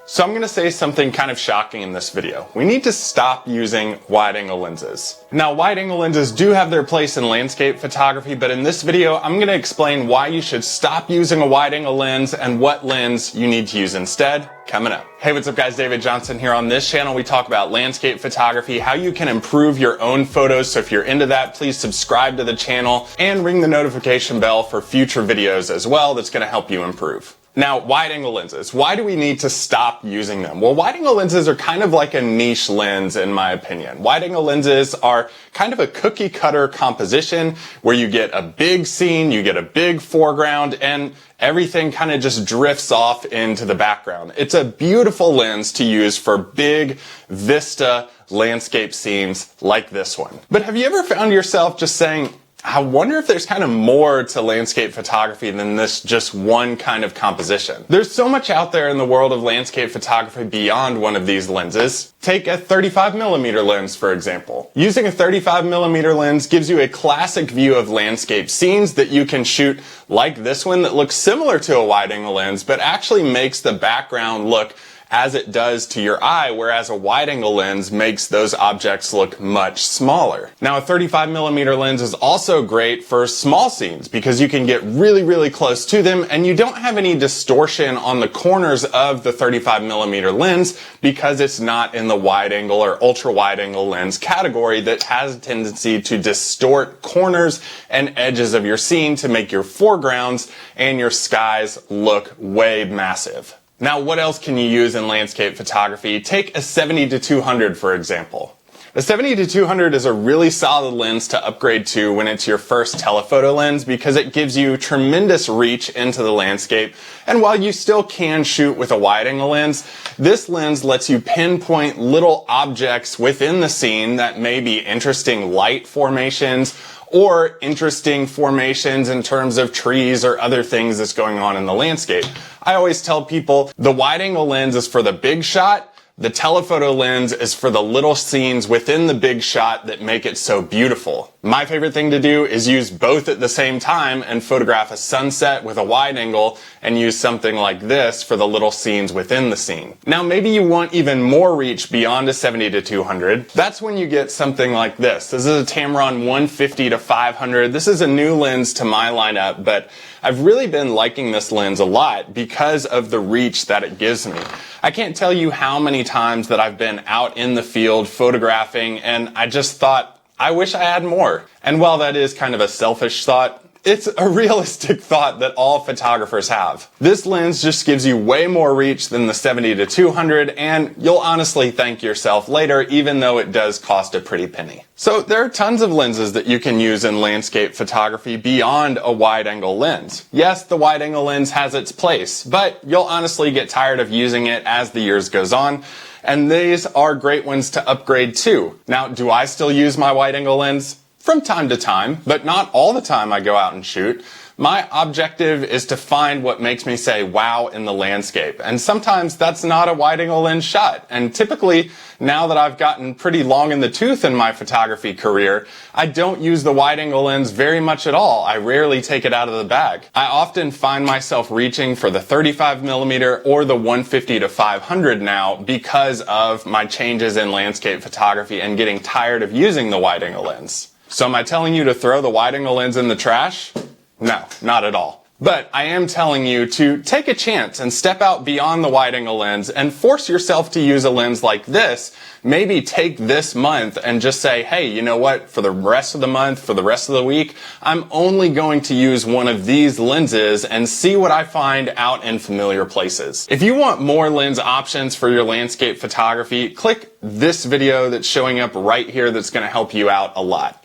So I'm going to say something kind of shocking in this video. We need to stop using wide-angle lenses. Now, wide-angle lenses do have their place in landscape photography, but in this video, I'm going to explain why you should stop using a wide-angle lens and what lens you need to use instead, coming up. Hey, what's up guys? David Johnston here. On this channel, we talk about landscape photography, how you can improve your own photos. So if you're into that, please subscribe to the channel and ring the notification bell for future videos as well. That's going to help you improve. Now, wide-angle lenses. Why do we need to stop using them? Well, wide-angle lenses are kind of like a niche lens in my opinion. Wide-angle lenses are kind of a cookie-cutter composition where you get a big scene, you get a big foreground, and everything kind of just drifts off into the background. It's a beautiful lens to use for big vista landscape scenes like this one. But have you ever found yourself just saying, I wonder if there's kind of more to landscape photography than this just one kind of composition. There's so much out there in the world of landscape photography beyond one of these lenses. Take a 35mm lens, for example. Using a 35mm lens gives you a classic view of landscape scenes that you can shoot like this one that looks similar to a wide-angle lens, but actually makes the background look as it does to your eye, whereas a wide-angle lens makes those objects look much smaller. Now, a 35mm lens is also great for small scenes because you can get really, really close to them and you don't have any distortion on the corners of the 35mm lens because it's not in the wide-angle or ultra-wide-angle lens category that has a tendency to distort corners and edges of your scene to make your foregrounds and your skies look way massive. Now, what else can you use in landscape photography? Take a 70-200 for example. A 70-200 is a really solid lens to upgrade to when it's your first telephoto lens because it gives you tremendous reach into the landscape. And while you still can shoot with a wide-angle lens, this lens lets you pinpoint little objects within the scene that may be interesting light formations or interesting formations in terms of trees or other things that's going on in the landscape. I always tell people the wide-angle lens is for the big shot, the telephoto lens is for the little scenes within the big shot that make it so beautiful. My favorite thing to do is use both at the same time and photograph a sunset with a wide angle and use something like this for the little scenes within the scene. Now maybe you want even more reach beyond a 70-200. That's when you get something like this. This is a Tamron 150-500. This is a new lens to my lineup, but I've really been liking this lens a lot because of the reach that it gives me. I can't tell you how many times that I've been out in the field photographing and I just thought, I wish I had more. And while that is kind of a selfish thought, it's a realistic thought that all photographers have. This lens just gives you way more reach than the 70-200 and you'll honestly thank yourself later even though it does cost a pretty penny. So there are tons of lenses that you can use in landscape photography beyond a wide-angle lens. Yes, the wide-angle lens has its place, but you'll honestly get tired of using it as the years goes on. And these are great ones to upgrade to. Now, do I still use my wide-angle lens? From time to time, but not all the time I go out and shoot. My objective is to find what makes me say wow in the landscape. And sometimes that's not a wide-angle lens shot. And typically, now that I've gotten pretty long in the tooth in my photography career, I don't use the wide-angle lens very much at all. I rarely take it out of the bag. I often find myself reaching for the 35mm or the 150-500 now because of my changes in landscape photography and getting tired of using the wide-angle lens. So am I telling you to throw the wide-angle lens in the trash? No, not at all. But I am telling you to take a chance and step out beyond the wide-angle lens and force yourself to use a lens like this. Maybe take this month and just say, hey, you know what? For the rest of the month, for the rest of the week, I'm only going to use one of these lenses and see what I find out in familiar places. If you want more lens options for your landscape photography, click this video that's showing up right here that's going to help you out a lot.